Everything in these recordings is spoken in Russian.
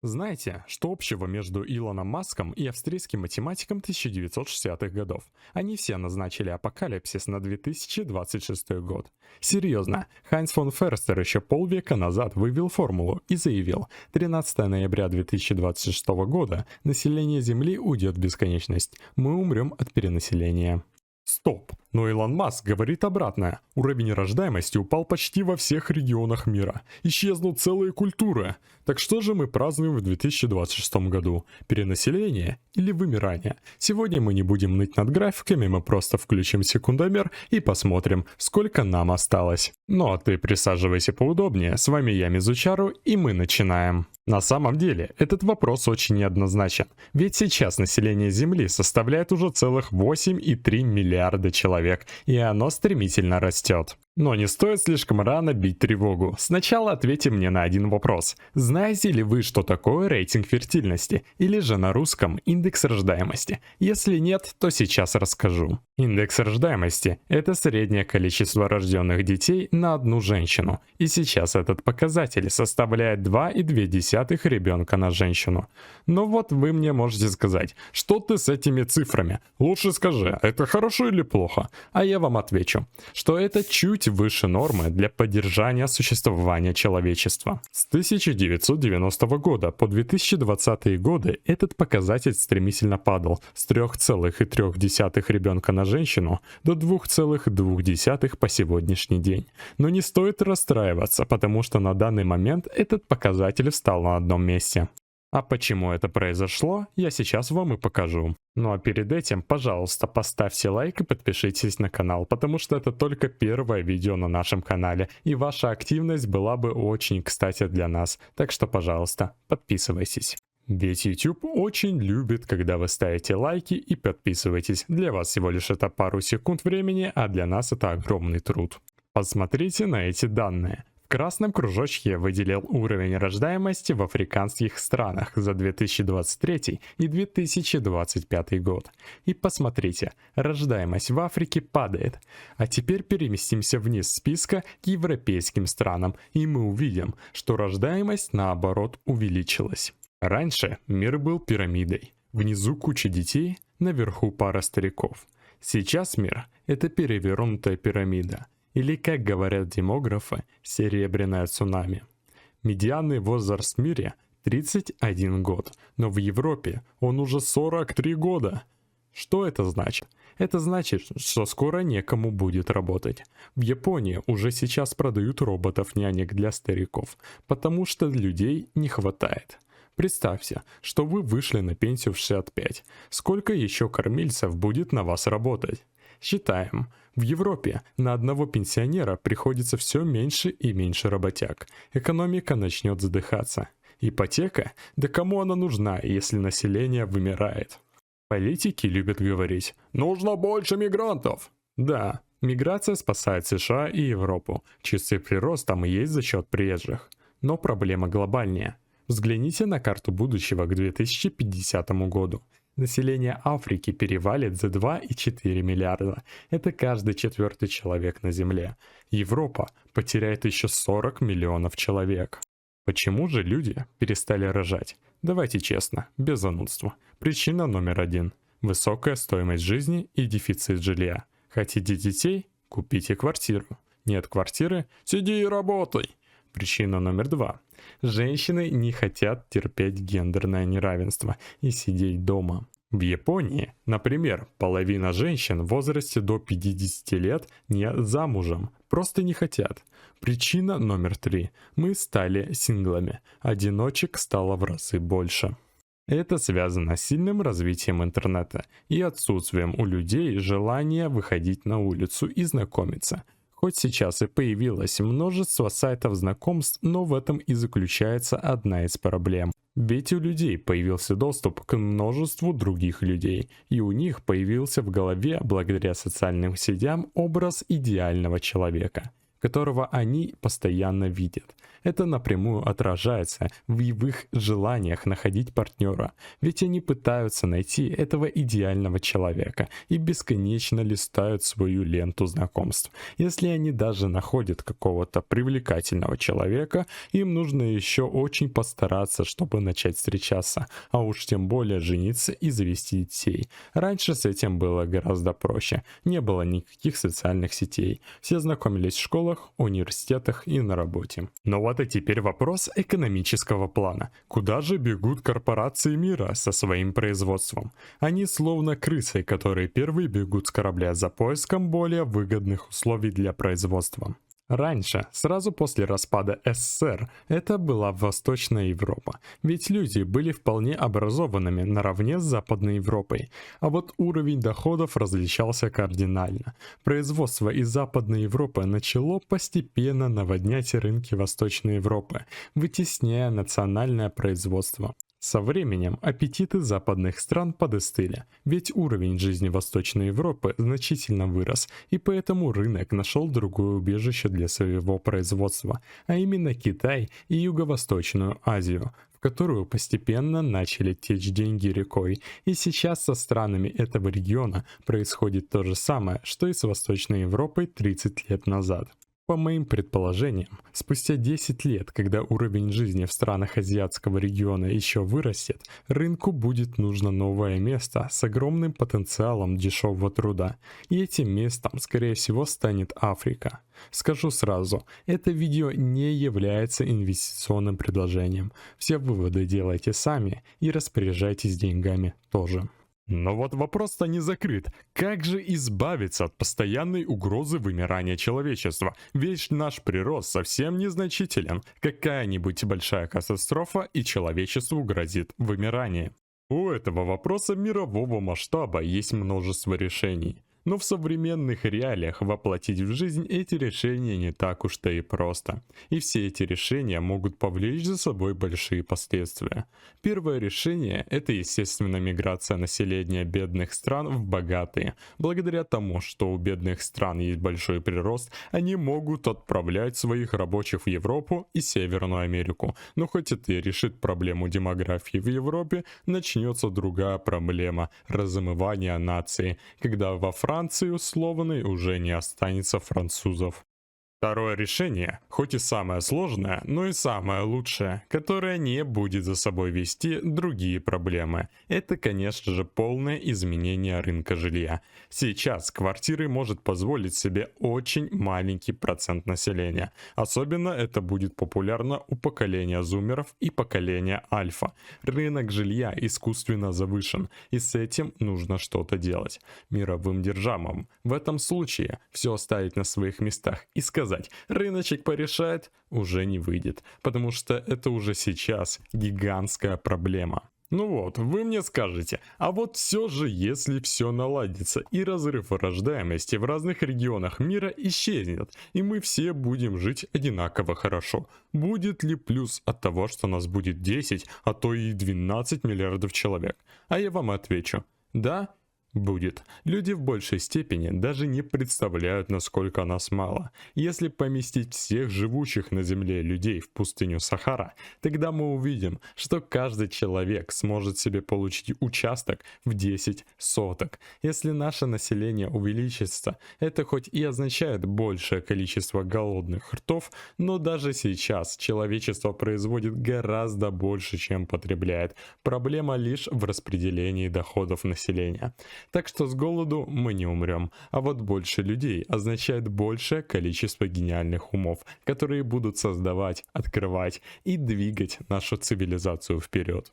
Знаете, что общего между Илоном Маском и австрийским математиком 1960-х годов? Они все назначили апокалипсис на 2026 год. Серьезно, Хайнц фон Ферстер еще полвека назад вывел формулу и заявил: 13 ноября 2026 года население Земли уйдет в бесконечность. Мы умрем от перенаселения. Стоп! Но Илон Маск говорит обратное. Уровень рождаемости упал почти во всех регионах мира. Исчезнут целые культуры. Так что же мы празднуем в 2026 году? Перенаселение или вымирание? Сегодня мы не будем ныть над графиками, мы просто включим секундомер и посмотрим, сколько нам осталось. Ну а ты присаживайся поудобнее, с вами я, Мизучару, и мы начинаем. На самом деле, этот вопрос очень неоднозначен, ведь сейчас население Земли составляет уже целых 8,3 миллиарда человек, и оно стремительно растет. Но не стоит слишком рано бить тревогу. Сначала ответьте мне на один вопрос. Знаете ли вы, что такое рейтинг фертильности? Или же на русском индекс рождаемости? Если нет, то сейчас расскажу. Индекс рождаемости – это среднее количество рожденных детей на одну женщину. И сейчас этот показатель составляет 2,2 ребенка на женщину. Но вот вы мне можете сказать, что ты с этими цифрами? Лучше скажи, это хорошо или плохо? А я вам отвечу, что это чуть выше нормы для поддержания существования человечества. С 1990 года по 2020 годы этот показатель стремительно падал с 3,3 ребенка на женщину до 2,2 по сегодняшний день. Но не стоит расстраиваться, потому что на данный момент этот показатель встал на одном месте. А почему это произошло, я сейчас вам и покажу. Ну а перед этим, пожалуйста, поставьте лайк и подпишитесь на канал, потому что это только первое видео на нашем канале, и ваша активность была бы очень кстати для нас, так что, пожалуйста, подписывайтесь. Ведь YouTube очень любит, когда вы ставите лайки и подписываетесь. Для вас всего лишь это пару секунд времени, а для нас это огромный труд. Посмотрите на эти данные. В красном кружочке я выделил уровень рождаемости в африканских странах за 2023 и 2025 год. И посмотрите, рождаемость в Африке падает. А теперь переместимся вниз списка к европейским странам, и мы увидим, что рождаемость наоборот увеличилась. Раньше мир был пирамидой. Внизу куча детей, наверху пара стариков. Сейчас мир — это перевернутая пирамида. Или, как говорят демографы, серебряное цунами. Медианный возраст в мире 31 год, но в Европе он уже 43 года. Что это значит? Это значит, что скоро некому будет работать. В Японии уже сейчас продают роботов-нянек для стариков, потому что людей не хватает. Представьте, что вы вышли на пенсию в 65. Сколько еще кормильцев будет на вас работать? Считаем. В Европе на одного пенсионера приходится все меньше и меньше работяг. Экономика начнет задыхаться. Ипотека? Да кому она нужна, если население вымирает? Политики любят говорить: «Нужно больше мигрантов». Да, миграция спасает США и Европу. Чистый прирост там и есть за счет приезжих. Но проблема глобальнее. Взгляните на карту будущего к 2050 году. Население Африки перевалит за 2,4 миллиарда. Это каждый четвертый человек на Земле. Европа потеряет еще 40 миллионов человек. Почему же люди перестали рожать? Давайте честно, без занудства. Причина номер 1. Высокая стоимость жизни и дефицит жилья. Хотите детей? Купите квартиру. Нет квартиры? Сиди и работай. Причина номер 2. Женщины не хотят терпеть гендерное неравенство и сидеть дома. В Японии, например, половина женщин в возрасте до 50 лет не замужем, просто не хотят. Причина номер 3. Мы стали синглами. Одиночек стало в разы больше. Это связано с сильным развитием интернета и отсутствием у людей желания выходить на улицу и знакомиться. Хоть сейчас и появилось множество сайтов знакомств, но в этом и заключается одна из проблем. Ведь у людей появился доступ к множеству других людей, и у них появился в голове, благодаря социальным сетям, образ идеального человека. которого они постоянно видят. Это напрямую отражается в их желаниях находить партнера, ведь они пытаются найти этого идеального человека и бесконечно листают свою ленту знакомств. Если они даже находят какого-то привлекательного человека, им нужно еще очень постараться, чтобы начать встречаться, а уж тем более жениться и завести детей. Раньше с этим было гораздо проще, не было никаких социальных сетей, все знакомились в школах, университетах и на работе. Но вот и теперь вопрос экономического плана. Куда же бегут корпорации мира со своим производством? Они словно крысы, которые первые бегут с корабля за поиском более выгодных условий для производства. Раньше, сразу после распада СССР, это была Восточная Европа, ведь люди были вполне образованными наравне с Западной Европой, а вот уровень доходов различался кардинально. Производство из Западной Европы начало постепенно наводнять рынки Восточной Европы, вытесняя национальное производство. Со временем аппетиты западных стран подостыли, ведь уровень жизни Восточной Европы значительно вырос, и поэтому рынок нашел другое убежище для своего производства, а именно Китай и Юго-Восточную Азию, в которую постепенно начали течь деньги рекой, и сейчас со странами этого региона происходит то же самое, что и с Восточной Европой 30 лет назад. По моим предположениям, спустя 10 лет, когда уровень жизни в странах азиатского региона еще вырастет, рынку будет нужно новое место с огромным потенциалом дешевого труда, и этим местом, скорее всего, станет Африка. Скажу сразу, это видео не является инвестиционным предложением, все выводы делайте сами и распоряжайтесь деньгами тоже. Но вот вопрос-то не закрыт. Как же избавиться от постоянной угрозы вымирания человечества? Ведь наш прирост совсем незначителен. Какая-нибудь большая катастрофа, и человечеству грозит вымирание. У этого вопроса мирового масштаба есть множество решений. Но в современных реалиях воплотить в жизнь эти решения не так уж-то и просто. И все эти решения могут повлечь за собой большие последствия. Первое решение – это, естественно, миграция населения бедных стран в богатые. Благодаря тому, что у бедных стран есть большой прирост, они могут отправлять своих рабочих в Европу и Северную Америку. Но хоть это и решит проблему демографии в Европе, начнется другая проблема – размывание нации, когда во Франции условной уже не останется французов. Второе решение, хоть и самое сложное, но и самое лучшее, которое не будет за собой вести другие проблемы. Это, конечно же, полное изменение рынка жилья. Сейчас квартиры может позволить себе очень маленький процент населения. Особенно это будет популярно у поколения зумеров и поколения альфа. Рынок жилья искусственно завышен, и с этим нужно что-то делать. Мировым державам в этом случае все оставить на своих местах и сказать: рыночек порешает, уже не выйдет, потому что это уже сейчас гигантская проблема. Ну вот, вы мне скажете, а вот все же, если все наладится и разрыв рождаемости в разных регионах мира исчезнет, и мы все будем жить одинаково хорошо, будет ли плюс от того, что нас будет 10, а то и 12 миллиардов человек? А я вам отвечу: да, будет. Люди в большей степени даже не представляют, насколько нас мало. Если поместить всех живущих на Земле людей в пустыню Сахара, тогда мы увидим, что каждый человек сможет себе получить участок в 10 соток. Если наше население увеличится, это хоть и означает большее количество голодных ртов, но даже сейчас человечество производит гораздо больше, чем потребляет. Проблема лишь в распределении доходов населения. Так что с голоду мы не умрем, а вот больше людей означает большее количество гениальных умов, которые будут создавать, открывать и двигать нашу цивилизацию вперед.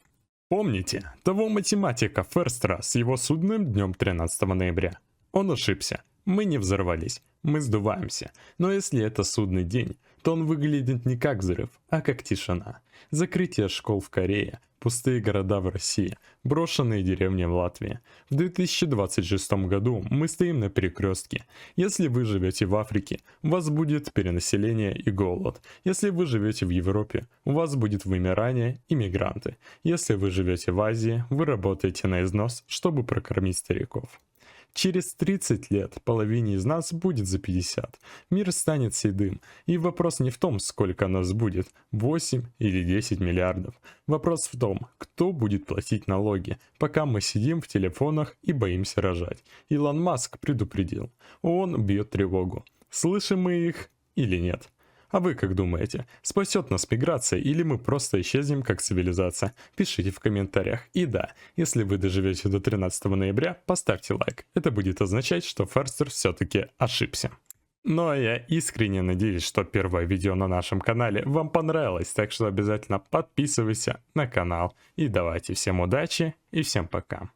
Помните того математика Ферстера с его судным днем 13 ноября? Он ошибся. Мы не взорвались, мы сдуваемся. Но если это судный день, то он выглядит не как взрыв, а как тишина. Закрытие школ в Корее, пустые города в России, брошенные деревни в Латвии. В 2026 году мы стоим на перекрестке. Если вы живете в Африке, у вас будет перенаселение и голод. Если вы живете в Европе, у вас будет вымирание и мигранты. Если вы живете в Азии, вы работаете на износ, чтобы прокормить стариков. Через 30 лет половине из нас будет за 50. Мир станет седым. И вопрос не в том, сколько нас будет, 8 или 10 миллиардов. Вопрос в том, кто будет платить налоги, пока мы сидим в телефонах и боимся рожать. Илон Маск предупредил. Он бьет тревогу. Слышим мы их или нет? А вы как думаете, спасет нас миграция или мы просто исчезнем как цивилизация? Пишите в комментариях. И да, если вы доживете до 13 ноября, поставьте лайк. Это будет означать, что Ферстер все-таки ошибся. Ну а я искренне надеюсь, что первое видео на нашем канале вам понравилось, так что обязательно подписывайся на канал. И давайте всем удачи и всем пока.